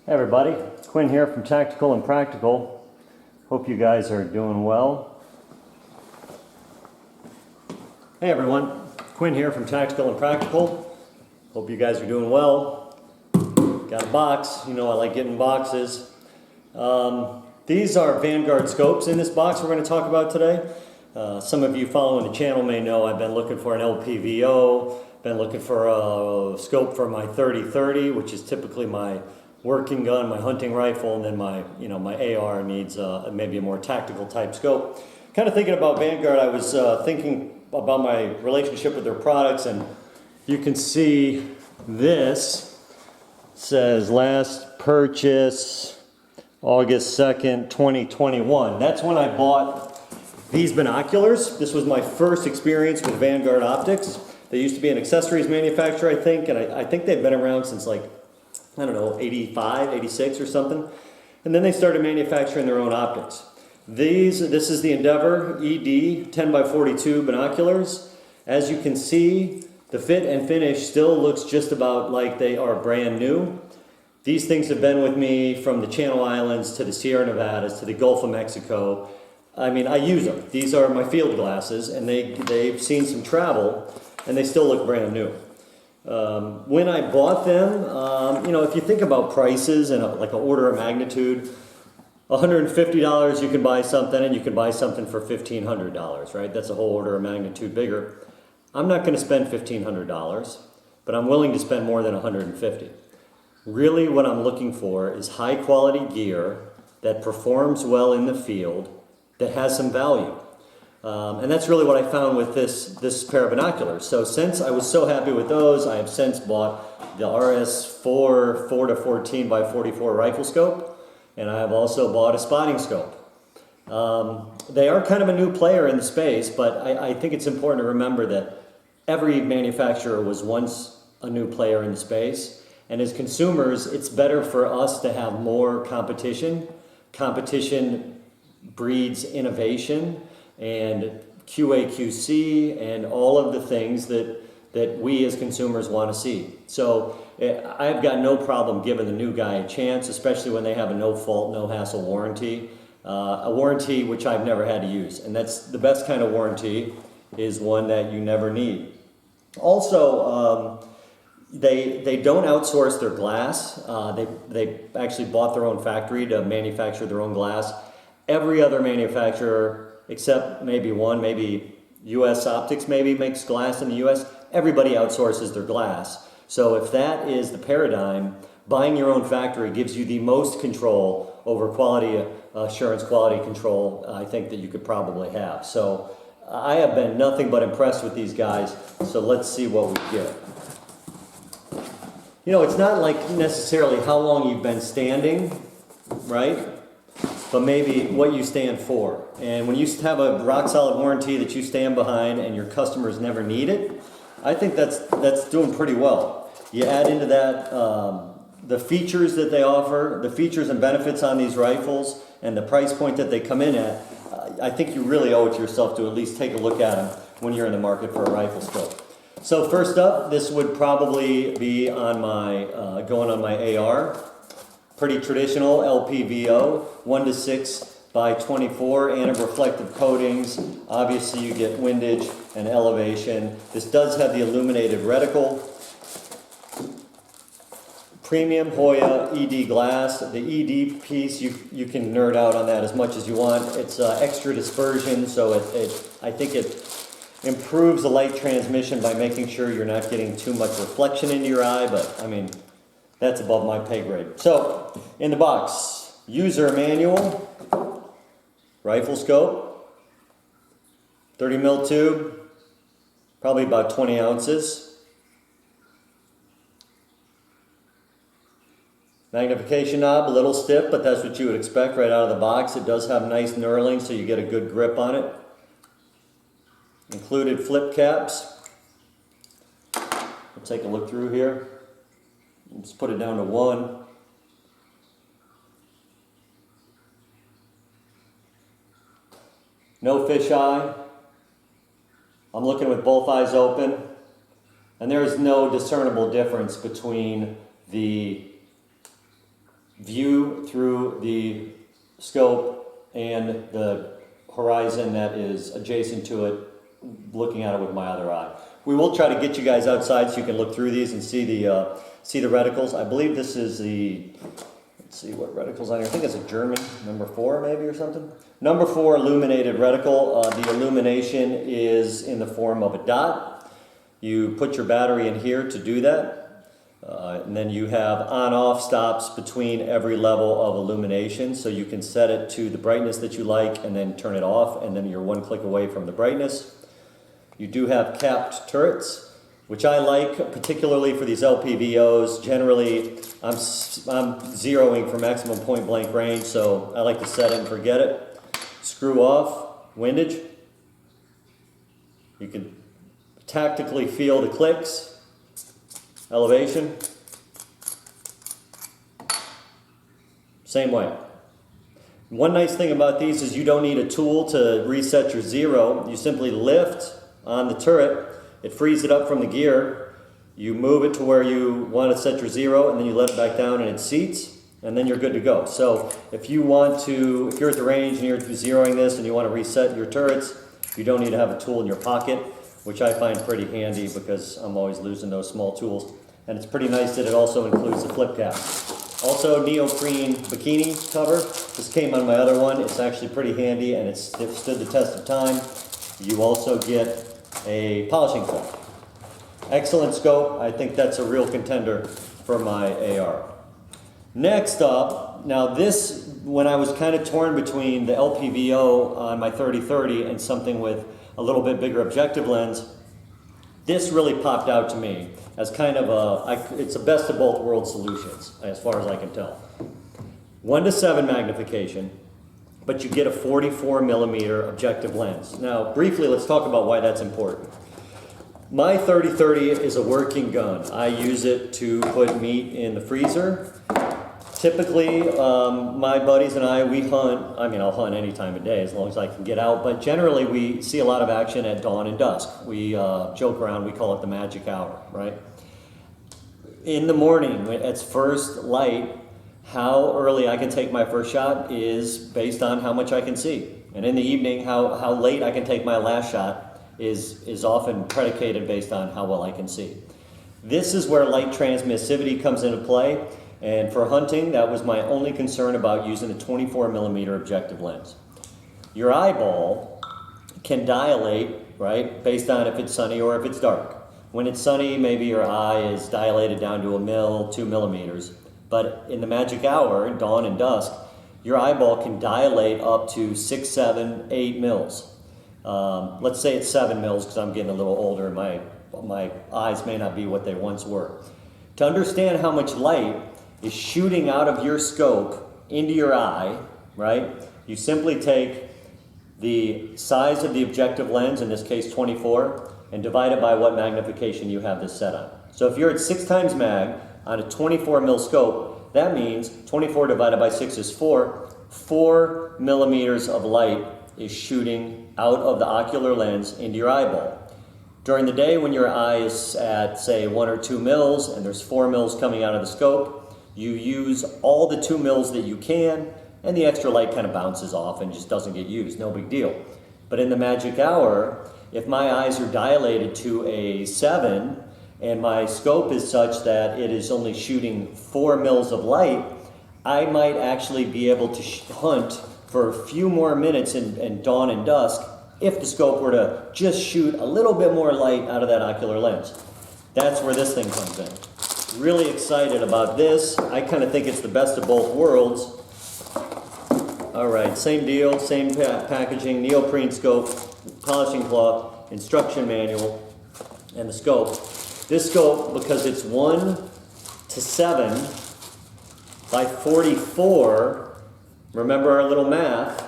Hey everybody, Quinn here from Tactical and Practical. Hope you guys are doing well. Hey everyone, Quinn here from Tactical and Practical. Hope you guys are doing well. Got a box, you know I like getting boxes. These are Vanguard scopes in this box we're going to talk about today. Some of you following the channel may know I've been looking for an LPVO, been looking for a scope for my 30-30, which is typically my working gun, my hunting rifle, and then my AR needs maybe a more tactical type scope. Kind of thinking about Vanguard, I was thinking about my relationship with their products, and you can see this says last purchase August 2nd, 2021. That's when I bought these binoculars. This was my first experience with Vanguard optics. They used to be an accessories manufacturer, I think, and I think they've been around since like, I don't know, 85, 86 or something. And then they started manufacturing their own optics. This is the Endeavor ED 10x42 binoculars. As you can see, the fit and finish still looks just about like they are brand new. These things have been with me from the Channel Islands to the Sierra Nevadas to the Gulf of Mexico. I mean, I use them. These are my field glasses, and they've seen some travel, and they still look brand new. When I bought them, if you think about prices and like an order of magnitude, $150 you can buy something, and you can buy something for $1,500, right? That's a whole order of magnitude bigger. I'm not going to spend $1,500, but I'm willing to spend more than $150. Really what I'm looking for is high quality gear that performs well in the field, that has some value. And that's really what I found with this pair of binoculars. So since I was so happy with those, I have since bought the RS4 4-14x44 rifle scope, and I have also bought a spotting scope. They are kind of a new player in the space, but I think it's important to remember that every manufacturer was once a new player in the space, and as consumers, it's better for us to have more competition. Competition breeds innovation and QA/QC and all of the things that we as consumers want to see. So I've got no problem giving the new guy a chance, especially when they have a no-fault, no-hassle warranty. A warranty which I've never had to use, and that's the best kind of warranty, is one that you never need. Also, they don't outsource their glass. They actually bought their own factory to manufacture their own glass. Every other manufacturer, except maybe one, maybe US Optics maybe makes glass in the US, everybody outsources their glass. So if that is the paradigm, buying your own factory gives you the most control over quality assurance, quality control, I think, that you could probably have. So I have been nothing but impressed with these guys, so let's see what we get. You know, it's not like necessarily how long you've been standing, right? But maybe what you stand for. And when you have a rock-solid warranty that you stand behind and your customers never need it, I think that's doing pretty well. You add into that the features that they offer, the features and benefits on these rifles, and the price point that they come in at, I think you really owe it to yourself to at least take a look at them when you're in the market for a rifle scope. So first up, this would probably be on my going on my AR. Pretty traditional LPVO, 1:6x24, anti-reflective coatings. Obviously you get windage and elevation. This does have the Illuminated Reticle. Premium Hoya ED glass. The ED piece, you can nerd out on that as much as you want. It's extra dispersion, so I think it improves the light transmission by making sure you're not getting too much reflection into your eye, but I mean, that's above my pay grade. So, in the box, user manual, rifle scope, 30 mil tube, probably about 20 ounces. Magnification knob, a little stiff, but that's what you would expect right out of the box. It does have nice knurling, so you get a good grip on it. Included flip caps. We'll take a look through here. Let's put it down to 1. No fisheye. I'm looking with both eyes open, and there is no discernible difference between the view through the scope and the horizon that is adjacent to it, looking at it with my other eye. We will try to get you guys outside so you can look through these and see the reticles. I believe this is the, let's see what reticle's on here. I think it's a German, number 4 maybe or something. Number 4 illuminated reticle. The illumination is in the form of a dot. You put your battery in here to do that. And then you have on-off stops between every level of illumination, so you can set it to the brightness that you like and then turn it off, and then you're one click away from the brightness. You do have capped turrets, which I like, particularly for these LPVOs. Generally, I'm zeroing for maximum point blank range, so I like to set it and forget it. Screw off, windage. You can tactically feel the clicks. Elevation, same way. One nice thing about these is you don't need a tool to reset your zero. You simply lift on the turret, it frees it up from the gear, you move it to where you want to set your zero, and then you let it back down and it seats, and then you're good to go. So if you want to, if you're at the range and you're zeroing this and you want to reset your turrets, you don't need to have a tool in your pocket, which I find pretty handy because I'm always losing those small tools. And it's pretty nice that it also includes the flip cap. Also, neoprene bikini cover. This came on my other one. It's actually pretty handy and it's stood the test of time. You also get a polishing cloth. Excellent scope. I think that's a real contender for my AR. Next up, now this, when I was kind of torn between the LPVO on my 30-30 and something with a little bit bigger objective lens, this really popped out to me as kind of it's a best of both world solutions, as far as I can tell. 1:7 magnification, but you get a 44mm objective lens. Now, briefly, let's talk about why that's important. My 30-30 is a working gun. I use it to put meat in the freezer. Typically, my buddies and I, we hunt. I mean, I'll hunt any time of day as long as I can get out, but generally we see a lot of action at dawn and dusk. We joke around, we call it the magic hour, right? In the morning, when it's first light, how early I can take my first shot is based on how much I can see. And in the evening, how late I can take my last shot is often predicated based on how well I can see. This is where light transmissivity comes into play. And for hunting, that was my only concern about using a 24mm objective lens. Your eyeball can dilate, right, based on if it's sunny or if it's dark. When it's sunny, maybe your eye is dilated down to 1 mil, 2 millimeters. But in the magic hour, dawn and dusk, your eyeball can dilate up to 6, 7, 8 mils. Let's say it's 7 mils because I'm getting a little older and my eyes may not be what they once were. To understand how much light is shooting out of your scope into your eye, right? You simply take the size of the objective lens, in this case 24, and divide it by what magnification you have this set on. So if you're at 6 times mag on a 24mm scope, that means 24 divided by 6 is 4. 4 millimeters of light is shooting out of the ocular lens into your eyeball. During the day when your eye is at, say, 1 or 2 mils and there's 4 mils coming out of the scope, you use all the 2 mils that you can, and the extra light kind of bounces off and just doesn't get used, no big deal. But in the magic hour, if my eyes are dilated to a 7, and my scope is such that it is only shooting 4 mils of light, I might actually be able to hunt for a few more minutes in dawn and dusk if the scope were to just shoot a little bit more light out of that ocular lens. That's where this thing comes in. Really excited about this. I kind of think it's the best of both worlds. All right, same deal, same packaging, neoprene scope, polishing cloth, instruction manual, and the scope. This scope, because it's 1:7 by 44, remember our little math,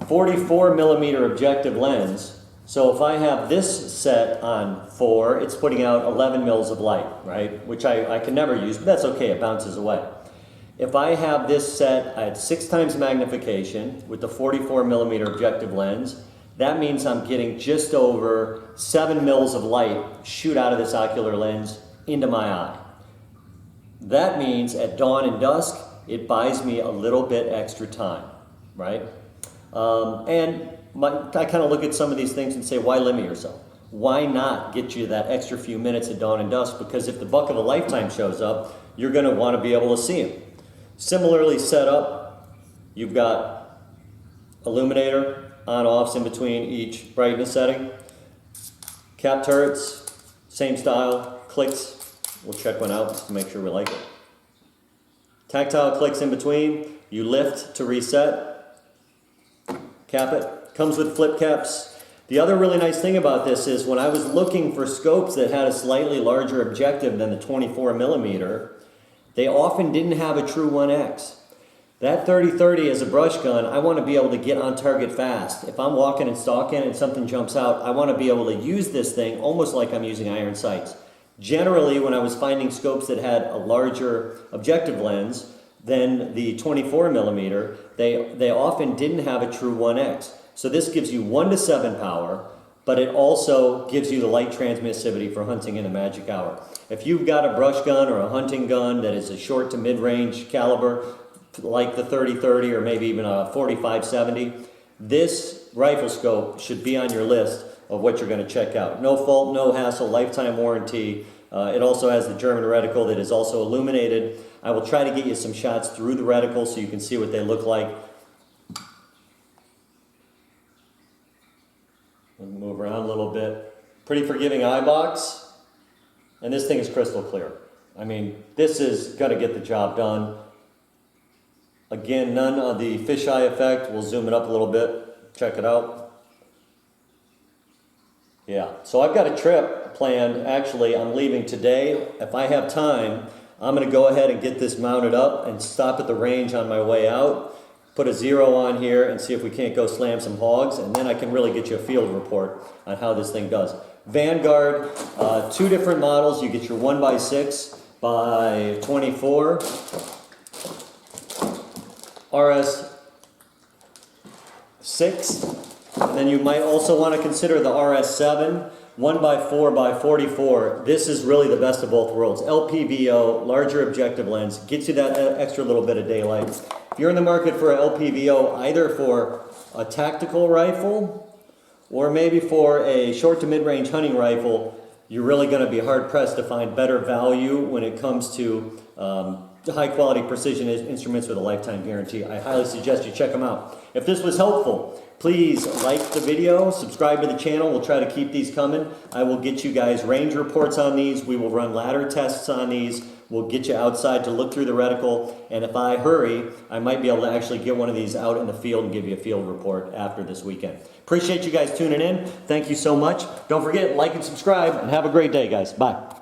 44mm objective lens. So if I have this set on 4, it's putting out 11 mils of light, right? Which I can never use, but that's okay, it bounces away. If I have this set at 6 times magnification with the 44mm objective lens, that means I'm getting just over 7 mils of light shoot out of this ocular lens into my eye. That means at dawn and dusk, it buys me a little bit extra time, right? I kind of look at some of these things and say, why limit yourself? Why not get you that extra few minutes at dawn and dusk? Because if the buck of a lifetime shows up, you're going to want to be able to see him. Similarly set up, you've got illuminator, on-offs in between each brightness setting. Cap turrets, same style, clicks. We'll check one out just to make sure we like it. Tactile clicks in between. You lift to reset. Cap it. Comes with flip caps. The other really nice thing about this is when I was looking for scopes that had a slightly larger objective than the 24 millimeter, they often didn't have a true 1x. That 30-30 as a brush gun, I want to be able to get on target fast. If I'm walking and stalking and something jumps out, I want to be able to use this thing almost like I'm using iron sights. Generally, when I was finding scopes that had a larger objective lens than the 24 millimeter, they often didn't have a true 1x. So this gives you 1:7 power, but it also gives you the light transmissivity for hunting in a magic hour. If you've got a brush gun or a hunting gun that is a short to mid-range caliber, like the 30-30 or maybe even a 45-70, this rifle scope should be on your list of what you're going to check out. No fault, no hassle, lifetime warranty. It also has the German reticle that is also illuminated. I will try to get you some shots through the reticle so you can see what they look like. Move around a little bit. Pretty forgiving eye box. And this thing is crystal clear. I mean, this is going to get the job done. Again, none of the fisheye effect. We'll zoom it up a little bit. Check it out. Yeah, so I've got a trip planned. Actually, I'm leaving today. If I have time, I'm going to go ahead and get this mounted up and stop at the range on my way out. Put a 0 on here and see if we can't go slam some hogs, and then I can really get you a field report on how this thing does. Vanguard, 2 different models. You get your 1x6 by 24 RS6, and then you might also want to consider the RS7 1x4 by 44. This is really the best of both worlds. LPVO, larger objective lens, gets you that extra little bit of daylight. If you're in the market for a LPVO, either for a tactical rifle or maybe for a short to mid-range hunting rifle, you're really going to be hard-pressed to find better value when it comes to high-quality precision instruments with a lifetime guarantee. I highly suggest you check them out. If this was helpful, please like the video, subscribe to the channel. We'll try to keep these coming. I will get you guys range reports on these. We will run ladder tests on these. We'll get you outside to look through the reticle. And if I hurry, I might be able to actually get one of these out in the field and give you a field report after this weekend. Appreciate you guys tuning in. Thank you so much. Don't forget, like and subscribe, and have a great day, guys. Bye.